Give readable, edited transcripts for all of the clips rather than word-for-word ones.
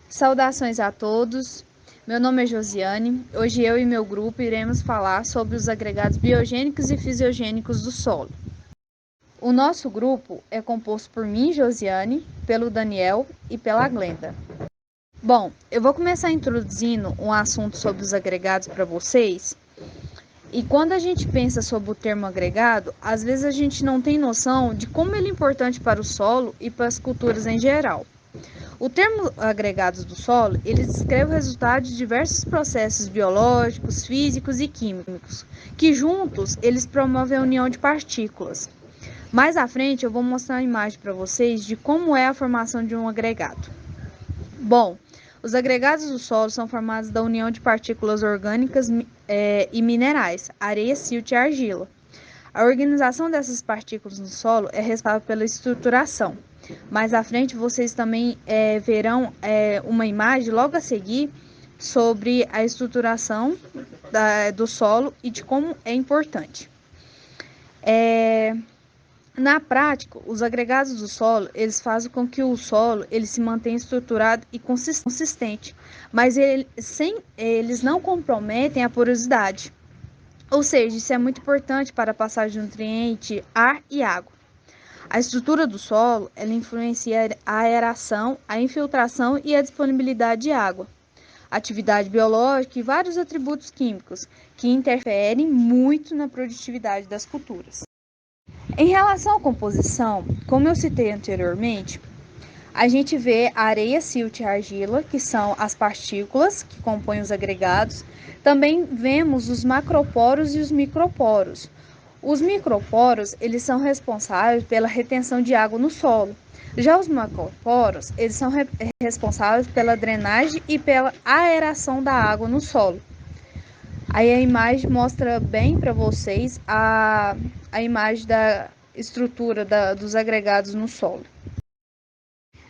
Saudações a todos, meu nome é Josiane. Hoje eu e meu grupo iremos falar sobre os agregados biogênicos e fisiogênicos do solo. O nosso grupo é composto por mim, Josiane, pelo Daniel e pela Glenda. Bom, eu vou começar introduzindo um assunto sobre os agregados para vocês. E quando a gente pensa sobre o termo agregado, às vezes a gente não tem noção de como ele é importante para o solo e para as culturas em geral. O termo agregados do solo, ele descreve o resultado de diversos processos biológicos, físicos e químicos, que juntos eles promovem a união de partículas. Mais à frente eu vou mostrar uma imagem para vocês de como é a formação de um agregado. Bom, os agregados do solo são formados da união de partículas orgânicas e minerais, areia, silt e argila. A organização dessas partículas no solo é responsável pela estruturação. Mais à frente vocês também verão uma imagem logo a seguir sobre a estruturação do solo e de como é importante. Na prática, os agregados do solo, eles fazem com que o solo ele se mantenha estruturado e consistente, mas eles não comprometem a porosidade. Ou seja, isso é muito importante para a passagem de nutriente, ar e água. A estrutura do solo, ela influencia a aeração, a infiltração e a disponibilidade de água, atividade biológica e vários atributos químicos que interferem muito na produtividade das culturas. Em relação à composição, como eu citei anteriormente, a gente vê a areia, silt e argila, que são as partículas que compõem os agregados. Também vemos os macroporos e os microporos. Os microporos, eles são responsáveis pela retenção de água no solo. Já os macroporos, eles são responsáveis pela drenagem e pela aeração da água no solo. Aí a imagem mostra bem para vocês a imagem da estrutura dos agregados no solo.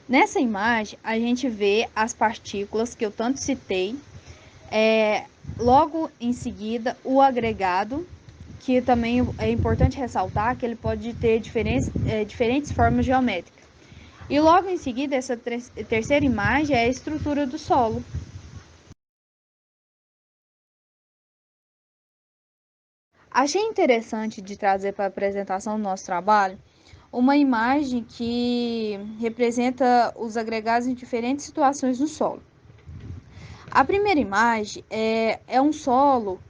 Nessa imagem, a gente vê as partículas que eu tanto citei. Logo em seguida, o agregado, que também é importante ressaltar que ele pode ter diferentes formas geométricas. E logo em seguida, essa terceira imagem é a estrutura do solo. Achei interessante de trazer para a apresentação do nosso trabalho uma imagem que representa os agregados em diferentes situações no solo. A primeira imagem é um solo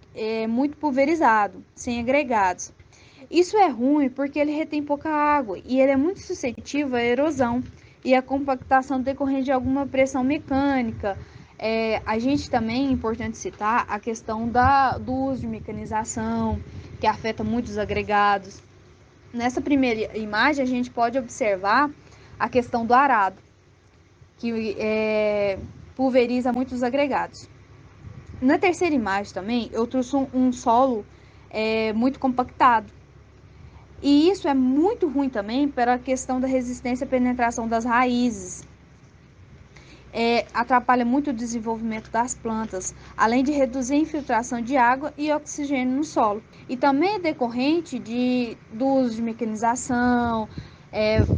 muito pulverizado, sem agregados. Isso é ruim porque ele retém pouca água e ele é muito suscetível à erosão e à compactação decorrente de alguma pressão mecânica. A gente também é importante citar a questão do uso de mecanização, que afeta muito os agregados. Nessa primeira imagem, a gente pode observar a questão do arado, que pulveriza muitos agregados. Na terceira imagem também, eu trouxe um solo muito compactado. E isso é muito ruim também para a questão da resistência à penetração das raízes. Atrapalha muito o desenvolvimento das plantas, além de reduzir a infiltração de água e oxigênio no solo. E também é decorrente do uso de mecanização,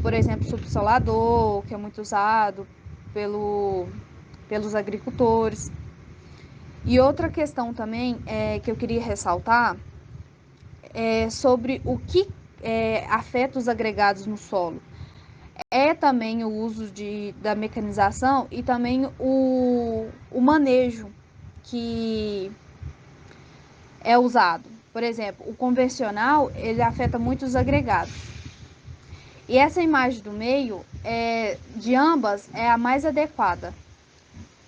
por exemplo, subsolador, que é muito usado pelos agricultores. E outra questão também que eu queria ressaltar é sobre o que afeta os agregados no solo. Também o uso da mecanização e também o manejo que é usado. Por exemplo, o convencional, ele afeta muito os agregados. E essa imagem do meio, de ambas, é a mais adequada,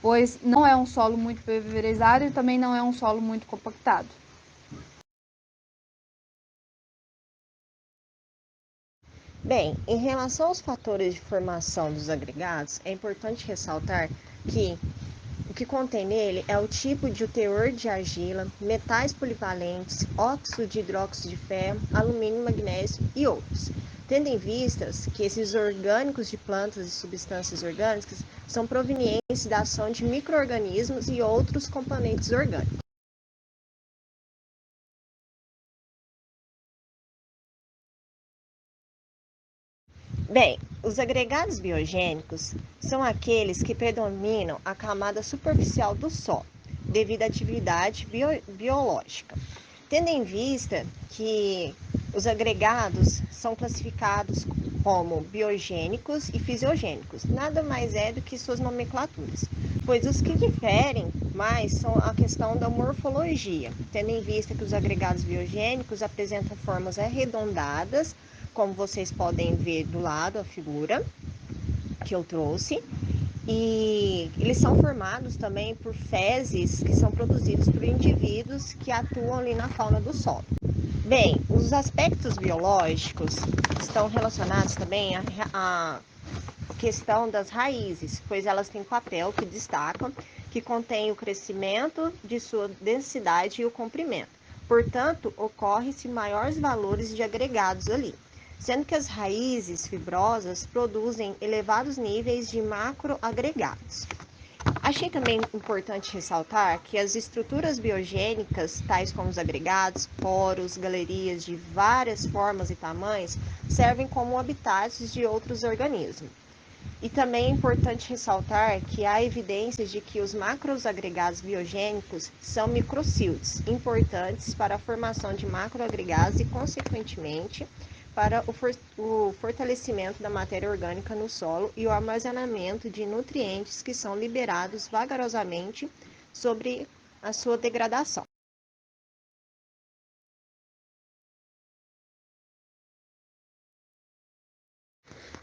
pois não é um solo muito pulverizado e também não é um solo muito compactado. Bem, em relação aos fatores de formação dos agregados, é importante ressaltar que o que contém nele é o tipo de teor de argila, metais polivalentes, óxido de hidróxido de ferro, alumínio, magnésio e outros, tendo em vistas que esses orgânicos de plantas e substâncias orgânicas são provenientes da ação de micro-organismos e outros componentes orgânicos. Bem, os agregados biogênicos são aqueles que predominam a camada superficial do solo, devido à atividade biológica, tendo em vista que os agregados são classificados como biogênicos e fisiogênicos, nada mais é do que suas nomenclaturas, pois os que diferem mais são a questão da morfologia, tendo em vista que os agregados biogênicos apresentam formas arredondadas, como vocês podem ver do lado a figura que eu trouxe, e eles são formados também por fezes que são produzidos por indivíduos que atuam ali na fauna do solo. Bem, os aspectos biológicos estão relacionados também à questão das raízes, pois elas têm papel que destacam, que contém o crescimento de sua densidade e o comprimento. Portanto, ocorre-se maiores valores de agregados ali, sendo que as raízes fibrosas produzem elevados níveis de macroagregados. Achei também importante ressaltar que as estruturas biogênicas, tais como os agregados, poros, galerias de várias formas e tamanhos, servem como habitats de outros organismos. E também é importante ressaltar que há evidências de que os macroagregados biogênicos são microciltes, importantes para a formação de macroagregados e, consequentemente, para o fortalecimento da matéria orgânica no solo e o armazenamento de nutrientes que são liberados vagarosamente sobre a sua degradação.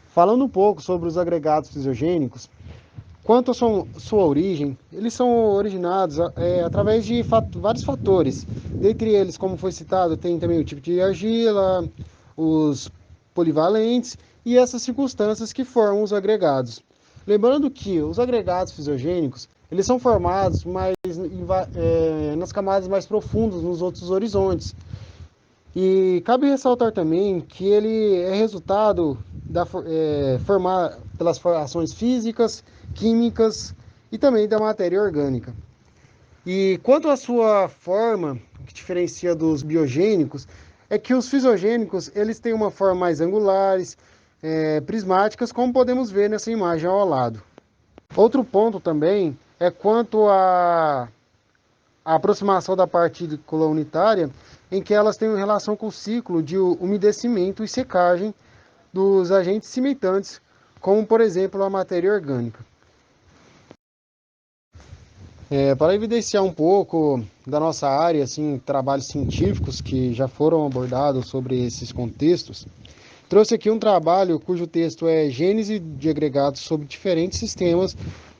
Falando um pouco sobre os agregados fisiogênicos, quanto à sua origem, eles são originados através de vários fatores. Dentre eles, como foi citado, tem também o tipo de argila, os polivalentes e essas circunstâncias que formam os agregados. Lembrando que os agregados fisiogênicos, eles são formados nas camadas mais profundas, nos outros horizontes. E cabe ressaltar também que ele é resultado formar pelas ações físicas, químicas e também da matéria orgânica. E quanto à sua forma, o que diferencia dos biogênicos, é que os fisiogênicos eles têm uma forma mais angulares, prismáticas, como podemos ver nessa imagem ao lado. Outro ponto também é quanto à aproximação da partícula unitária, em que elas têm relação com o ciclo de umedecimento e secagem dos agentes cimentantes, como por exemplo a matéria orgânica. Para evidenciar um pouco da nossa área, assim, trabalhos científicos que já foram abordados sobre esses contextos, trouxe aqui um trabalho cujo texto é Gênese de agregados sobre diferentes sistemas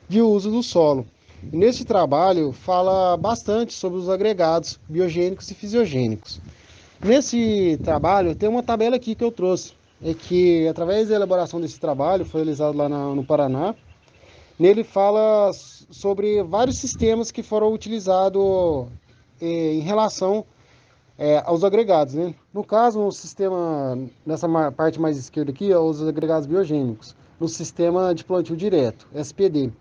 de uso do solo. E nesse trabalho fala bastante sobre os agregados biogênicos e fisiogênicos. Nesse trabalho tem uma tabela aqui que eu trouxe, é que através da elaboração desse trabalho, foi realizado lá no Paraná, nele fala sobre vários sistemas que foram utilizados em relação aos agregados, né? No caso, o sistema, nessa parte mais esquerda aqui, os agregados biogênicos, no sistema de plantio direto, SPD.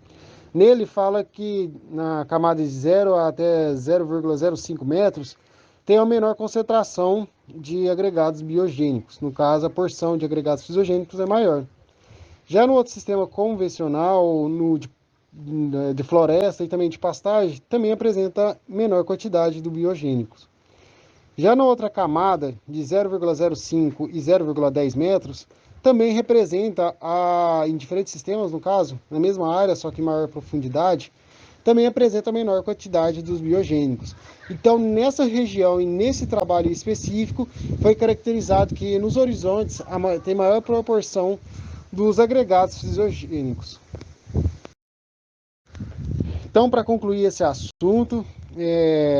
Nele fala que na camada de 0 até 0,05 metros tem a menor concentração de agregados biogênicos. No caso, a porção de agregados fisiogênicos é maior. Já no outro sistema convencional, de floresta e também de pastagem, também apresenta menor quantidade de biogênicos. Já na outra camada, de 0,05 e 0,10 metros, também representa, em diferentes sistemas, no caso, na mesma área, só que em maior profundidade, também apresenta a menor quantidade dos biogênicos. Então, nessa região e nesse trabalho específico, foi caracterizado que nos horizontes tem maior proporção dos agregados fisiogênicos. Então, para concluir esse assunto,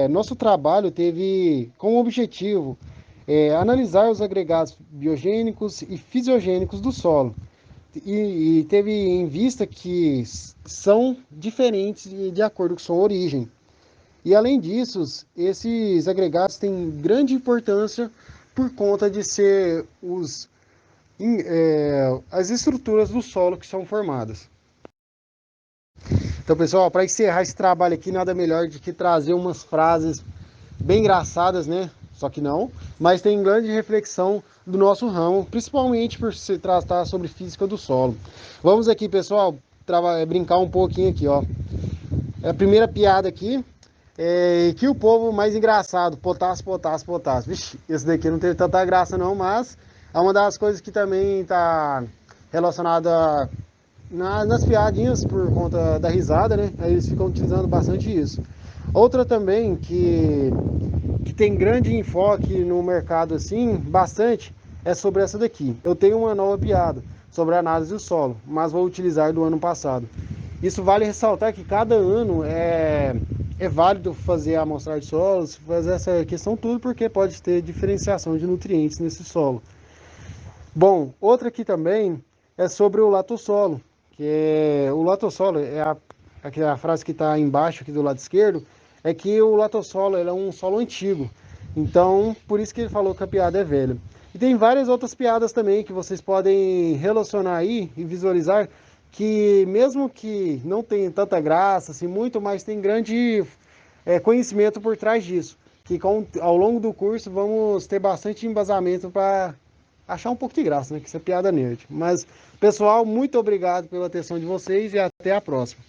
nosso trabalho teve como objetivo analisar os agregados biogênicos e fisiogênicos do solo. E teve em vista que são diferentes de acordo com sua origem. E além disso, esses agregados têm grande importância por conta de ser as estruturas do solo que são formadas. Então, pessoal, para encerrar esse trabalho aqui, nada melhor do que trazer umas frases bem engraçadas, né? Só que não, mas tem grande reflexão do nosso ramo, principalmente por se tratar sobre física do solo. Vamos aqui, pessoal, brincar um pouquinho aqui, ó. A primeira piada aqui é que o povo mais engraçado, potássio, potássio, potássio. Vixe, esse daqui não teve tanta graça não, mas é uma das coisas que também está relacionada nas piadinhas por conta da risada, né? Aí eles ficam utilizando bastante isso. Outra também que tem grande enfoque no mercado assim, bastante, é sobre essa daqui. Eu tenho uma nova piada sobre a análise do solo, mas vou utilizar do ano passado. Isso vale ressaltar que cada ano é válido fazer a amostragem de solos, fazer essa questão tudo, porque pode ter diferenciação de nutrientes nesse solo. Bom, outra aqui também é sobre o latossolo, que o latossolo a frase que está embaixo aqui do lado esquerdo, é que o latossolo é um solo antigo, então por isso que ele falou que a piada é velha. E tem várias outras piadas também que vocês podem relacionar aí e visualizar, que mesmo que não tenha tanta graça, assim, muito, mas tem grande conhecimento por trás disso, que ao longo do curso vamos ter bastante embasamento para achar um pouco de graça, né? Que isso é piada nerd. Mas, pessoal, muito obrigado pela atenção de vocês e até a próxima.